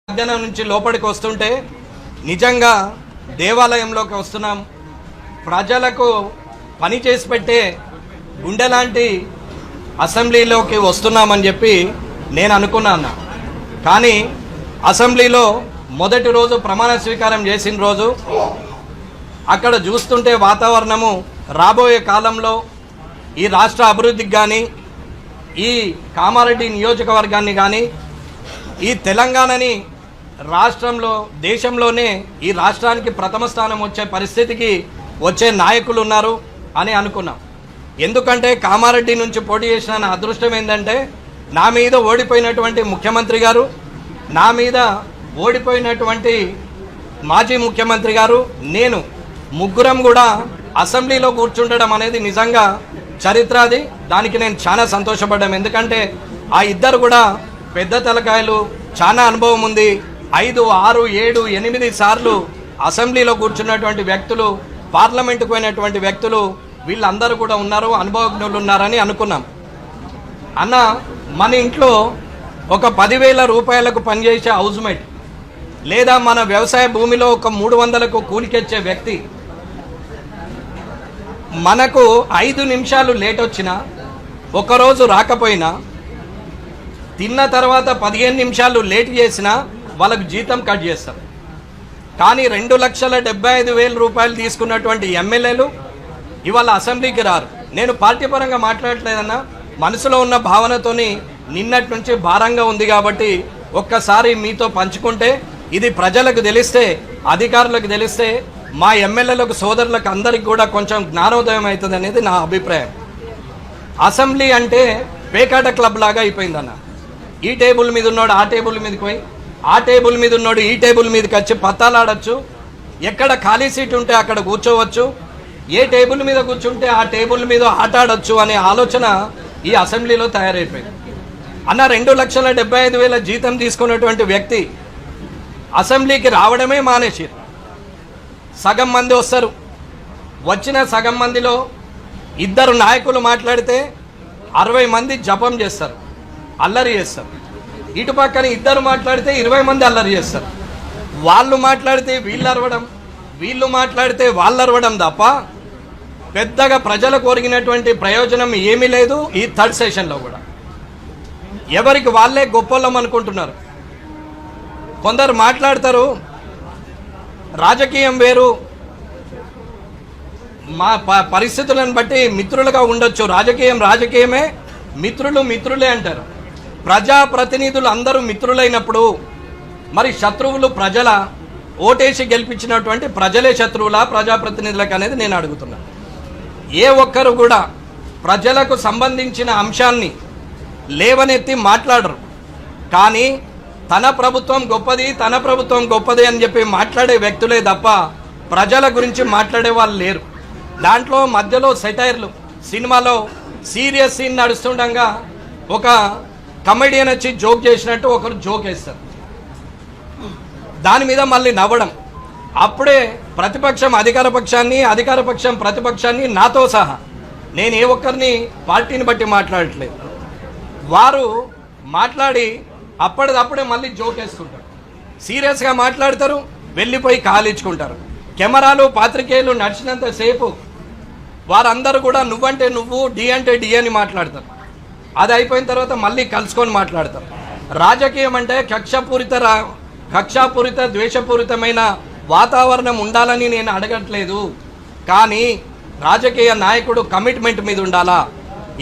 మధ్యాహ్నం నుంచి లోపలికి వస్తుంటే నిజంగా దేవాలయంలోకి వస్తున్నాం. ప్రజలకు పని చేసి పెట్టే గుండెలాంటి అసెంబ్లీలోకి వస్తున్నామని చెప్పి నేను అనుకున్నాను. కానీ అసెంబ్లీలో మొదటి రోజు ప్రమాణ స్వీకారం చేసిన రోజు అక్కడ చూస్తుంటే వాతావరణము రాబోయే కాలంలో ఈ రాష్ట్ర అభివృద్ధికి కానీ ఈ కామారెడ్డి నియోజకవర్గాన్ని కానీ ఈ తెలంగాణని రాష్ట్రంలో దేశంలోనే ఈ రాష్ట్రానికి ప్రథమ స్థానం వచ్చే పరిస్థితికి వచ్చే నాయకులు ఉన్నారు అని అనుకున్నాం. ఎందుకంటే కామారెడ్డి నుంచి పోటీ చేసిన నా అదృష్టం ఏంటంటే నా మీద ఓడిపోయినటువంటి ముఖ్యమంత్రి గారు, నా మీద ఓడిపోయినటువంటి మాజీ ముఖ్యమంత్రి గారు, నేను ముగ్గురం కూడా అసెంబ్లీలో కూర్చుండడం అనేది నిజంగా చరిత్ర. అది దానికి నేను చాలా సంతోషపడ్డాను. ఎందుకంటే ఆ ఇద్దరు కూడా పెద్ద తలకాయలు, చాలా అనుభవం ఉంది. 5, 6, 7, 8 సార్లు అసెంబ్లీలో కూర్చున్నటువంటి వ్యక్తులు, పార్లమెంటుకు పోయినటువంటి వ్యక్తులు, వీళ్ళందరూ కూడా ఉన్నారు, అనుభవజ్ఞులు ఉన్నారని అనుకున్నాం. అన్న, మన ఇంట్లో ఒక 10,000 రూపాయలకు పనిచేసే హౌస్మేట్ లేదా మన వ్యవసాయ భూమిలో ఒక 300కు కూలికెచ్చే వ్యక్తి మనకు 5 నిమిషాలు లేట్ వచ్చినా, ఒకరోజు రాకపోయినా, తిన్న తర్వాత 15 నిమిషాలు లేట్ చేసినా వాళ్ళకు జీతం కట్ చేస్తారు. కానీ 2,75,000 రూపాయలు తీసుకున్నటువంటి ఎమ్మెల్యేలు ఇవాళ అసెంబ్లీకి రారు. నేను పార్టీ పరంగా మాట్లాడట్లేదన్నా, మనసులో ఉన్న భావనతోని నిన్నటి నుంచి భారంగా ఉంది కాబట్టి ఒక్కసారి మీతో పంచుకుంటే ఇది ప్రజలకు తెలిస్తే, అధికారులకు తెలిస్తే, మా ఎమ్మెల్యేలకు, సోదరులకు అందరికి కూడా కొంచెం జ్ఞానోదయం అవుతుంది అనేది నా అభిప్రాయం. అసెంబ్లీ అంటే పేకాట క్లబ్ లాగా అయిపోయిందన్న. ఈ టేబుల్ మీద ఉన్నాడు ఆ టేబుల్ మీదకి పోయి, ఆ టేబుల్ మీద ఉన్నాడు ఈ టేబుల్ మీదకి వచ్చి పత్తాలాడచ్చు, ఎక్కడ ఖాళీ సీట్ ఉంటే అక్కడ కూర్చోవచ్చు, ఏ టేబుల్ మీద కూర్చుంటే ఆ టేబుల్ మీద ఆట ఆడచ్చు అనే ఆలోచన ఈ అసెంబ్లీలో తయారైపోయింది. అన్న, 2,75,000 జీతం తీసుకున్నటువంటి వ్యక్తి అసెంబ్లీకి రావడమే మానేసారు. సగం మంది వస్తారు, వచ్చిన సగం మందిలో 2 నాయకులు మాట్లాడితే 60 మంది జపం చేస్తారు, అల్లరి చేస్తారు. ఇటు పక్కన 2 మాట్లాడితే 20 మంది అల్లరి చేస్తారు. వాళ్ళు మాట్లాడితే వీళ్ళు అరవడం, వీళ్ళు మాట్లాడితే వాళ్ళు అరవడం తప్ప పెద్దగా ప్రజలకు ఒరిగినటువంటి ప్రయోజనం ఏమీ లేదు. ఈ థర్డ్ సెషన్లో కూడా ఎవరికి వాళ్ళే గొప్పలం అనుకుంటున్నారు. కొందరు మాట్లాడతారు, రాజకీయం వేరు, మా పరిస్థితులను బట్టి మిత్రులుగా ఉండొచ్చు, రాజకీయం రాజకీయమే, మిత్రులు మిత్రులే అంటారు. ప్రజాప్రతినిధులు అందరూ మిత్రులైనప్పుడు మరి శత్రువులు ప్రజల ఓటేసి గెలిపించినటువంటి ప్రజలే శత్రువులా ప్రజాప్రతినిధులకు అనేది నేను అడుగుతున్నాను. ఏ ఒక్కరు కూడా ప్రజలకు సంబంధించిన అంశాన్ని లేవనెత్తి మాట్లాడరు. కానీ తన ప్రభుత్వం గొప్పది, తన ప్రభుత్వం గొప్పది అని చెప్పి మాట్లాడే వ్యక్తులే తప్ప ప్రజల గురించి మాట్లాడే వాళ్ళు లేరు. దాంట్లో మధ్యలో సెటైర్లు, సినిమాలో సీరియస్ సీన్ నడుస్తుండగా ఒక కమెడియన్ వచ్చి జోక్ చేసినట్టు ఒకరు జోక్ వేస్తారు, దాని మీద మళ్ళీ నవ్వడం. అప్పుడే ప్రతిపక్షం అధికార పక్షాన్ని, అధికార పక్షం ప్రతిపక్షాన్ని, నాతో సహా నేను ఏ ఒక్కరిని పార్టీని బట్టి మాట్లాడట్లేదు, వారు మాట్లాడి అప్పటిదప్పుడే మళ్ళీ జోక్ వేసుకుంటారు, సీరియస్గా మాట్లాడతారు, వెళ్ళిపోయి కాలించుకుంటారు. కెమెరాలు, పాత్రికేయులు నడిచినంతసేపు వారందరూ కూడా నువ్వంటే నువ్వు, డి అంటే డి అని మాట్లాడతారు. అది అయిపోయిన తర్వాత మళ్ళీ కలుసుకొని మాట్లాడతారు. రాజకీయం అంటే కక్షాపూరిత ద్వేషపూరితమైన వాతావరణం ఉండాలని నేను అడగట్లేదు. కానీ రాజకీయ నాయకుడు కమిట్మెంట్ మీద ఉండాలా.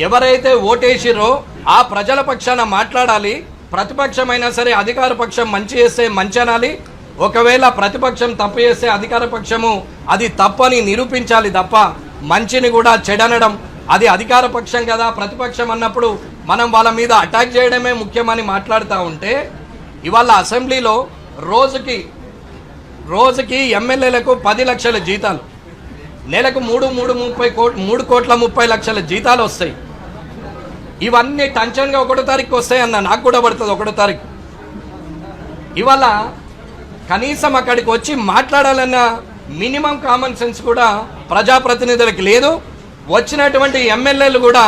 ఎవరైతే ఓటేసిరో ఆ ప్రజల పక్షాన మాట్లాడాలి. ప్రతిపక్షమైనా సరే అధికార పక్షం మంచి చేస్తే మంచి అనాలి, ఒకవేళ ప్రతిపక్షం తప్పు చేస్తే అధికార పక్షము అది తప్పని నిరూపించాలి తప్ప మంచిని కూడా చెడనడం, అది అధికార పక్షం కదా ప్రతిపక్షం అన్నప్పుడు మనం వాళ్ళ మీద అటాక్ చేయడమే ముఖ్యమని మాట్లాడుతూ ఉంటే, ఇవాళ అసెంబ్లీలో రోజుకి ఎమ్మెల్యేలకు 10 లక్షల జీతాలు, నెలకు 3,30,30,30,30,00,000 జీతాలు వస్తాయి. ఇవన్నీ టెన్షన్గా 1వ తారీఖు వస్తాయన్న, నాకు కూడా పడుతుంది 1వ తారీఖు. ఇవాళ కనీసం అక్కడికి వచ్చి మాట్లాడాలన్న మినిమం కామన్ సెన్స్ కూడా ప్రజాప్రతినిధులకు లేదు. వచ్చినటువంటి ఎమ్మెల్యేలు కూడా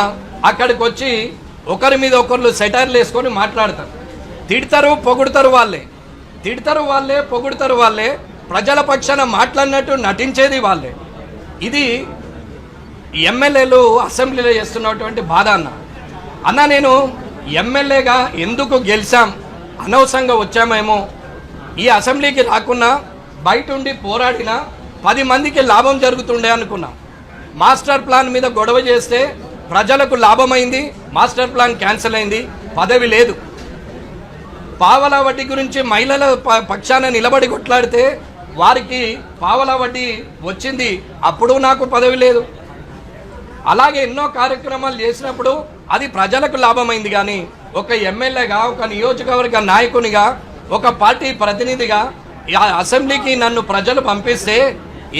అక్కడికి వచ్చి ఒకరి మీద ఒకరు సెటైర్లు వేసుకొని మాట్లాడతారు, తిడతారు, పొగుడతారు. వాళ్ళే తిడతారు వాళ్ళే, పొగుడతారు వాళ్ళే, ప్రజల పక్షాన మాట్లాడినట్టు నటించేది వాళ్ళే. ఇది ఎమ్మెల్యేలు అసెంబ్లీలో చేస్తున్నటువంటి బాధ అన్న నేను ఎమ్మెల్యేగా ఎందుకు గెలిచాం, అనవసరంగా వచ్చామేమో, ఈ అసెంబ్లీకి రాకున్నా బయట ఉండి పోరాడినా 10 మందికి లాభం జరుగుతుండే అనుకున్నాం. మాస్టర్ ప్లాన్ మీద గొడవ చేస్తే ప్రజలకు లాభమైంది, మాస్టర్ ప్లాన్ క్యాన్సిల్ అయింది, పదవి లేదు. పావలా వడ్డీ గురించి మహిళల పక్షాన నిలబడి కొట్లాడితే వారికి పావలా వడ్డీ వచ్చింది, అప్పుడు నాకు పదవి లేదు. అలాగే ఎన్నో కార్యక్రమాలు చేసినప్పుడు అది ప్రజలకు లాభమైంది. కానీ ఒక ఎమ్మెల్యేగా, ఒక నియోజకవర్గ నాయకునిగా, ఒక పార్టీ ప్రతినిధిగా అసెంబ్లీకి నన్ను ప్రజలు పంపిస్తే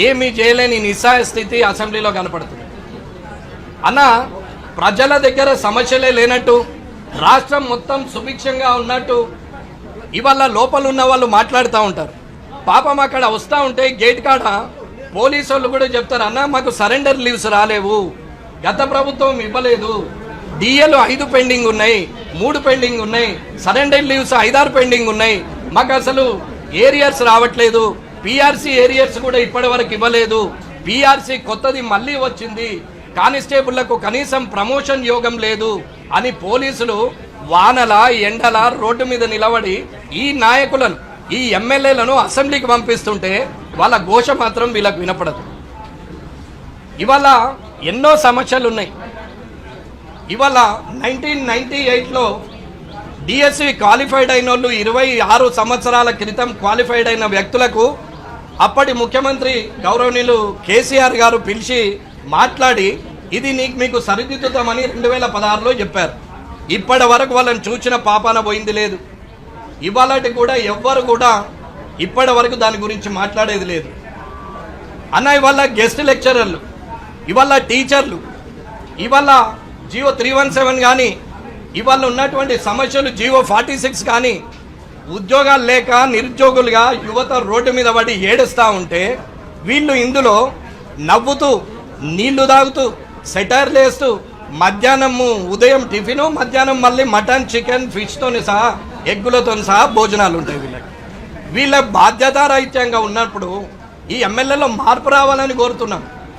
ఏమీ చేయలేని నిస్సహాయ స్థితి అసెంబ్లీలో కనపడుతుంది. అన్న ప్రజల దగ్గర సమస్యలే లేనట్టు, రాష్ట్రం మొత్తం సుభిక్షంగా ఉన్నట్టు ఇవాళ లోపల ఉన్న వాళ్ళు మాట్లాడుతూ ఉంటారు. పాపం అక్కడ వస్తూ ఉంటే గేట్ కాడ పోలీసు వాళ్ళు కూడా చెప్తారు, అన్న మాకు సరెండర్ లీవ్స్ రాలేవు, గత ప్రభుత్వం ఇవ్వలేదు, డిఏలు 5 పెండింగ్ ఉన్నాయి, 3 పెండింగ్ ఉన్నాయి, సరెండర్ లీవ్స్ 5-6 పెండింగ్ ఉన్నాయి, మాకు అసలు ఏరియర్స్ రావట్లేదు, పిఆర్సీ ఏరియర్స్ కూడా ఇప్పటి వరకు ఇవ్వలేదు, పిఆర్సీ కొత్తది మళ్ళీ వచ్చింది, కానిస్టేబుళ్లకు కనీసం ప్రమోషన్ యోగం లేదు అని పోలీసులు వానల ఎండల రోడ్డు మీద నిలబడి ఈ నాయకులను, ఈ ఎమ్మెల్యేలను అసెంబ్లీకి పంపిస్తుంటే వాళ్ళ ఘోష మాత్రం వీళ్ళకు వినపడదు. ఇవాళ ఎన్నో సమస్యలు ఉన్నాయి. ఇవాళ 1998లో డిఎస్సి క్వాలిఫైడ్ అయిన వాళ్ళు 26 సంవత్సరాల క్రితం క్వాలిఫైడ్ అయిన వ్యక్తులకు అప్పటి ముఖ్యమంత్రి గౌరవనీయులు కేసీఆర్ గారు పిలిచి మాట్లాడి ఇది మీకు సరిదిద్దుతామని 2016లో చెప్పారు. ఇప్పటి వరకు వాళ్ళని చూచిన పాపాన పోయింది లేదు. ఇవాళటి కూడా ఎవ్వరు కూడా ఇప్పటి వరకు దాని గురించి మాట్లాడేది లేదు. అన్న ఇవాళ గెస్ట్ లెక్చరర్లు, ఇవాళ టీచర్లు, ఇవాళ జియో 317 కానీ, ఇవాళ ఉన్నటువంటి సమస్యలు జియో 46 కానీ, ఉద్యోగాలు లేక నిరుద్యోగులుగా యువత రోడ్డు మీద పడి ఏడుస్తూ ఉంటే వీళ్ళు ఇందులో నవ్వుతూ, నీళ్లు తాగుతూ, సెటైర్లు వేస్తూ, మధ్యాహ్నము ఉదయం టిఫిను, మధ్యాహ్నం మళ్ళీ మటన్, చికెన్, ఫిష్తోని సహా, ఎగ్గులతో సహా భోజనాలు ఉంటాయి వీళ్ళకి. వీళ్ళ బాధ్యతారాహిత్యంగా ఉన్నప్పుడు ఈ ఎమ్మెల్యేలో మార్పు రావాలని కోరుతున్నాం.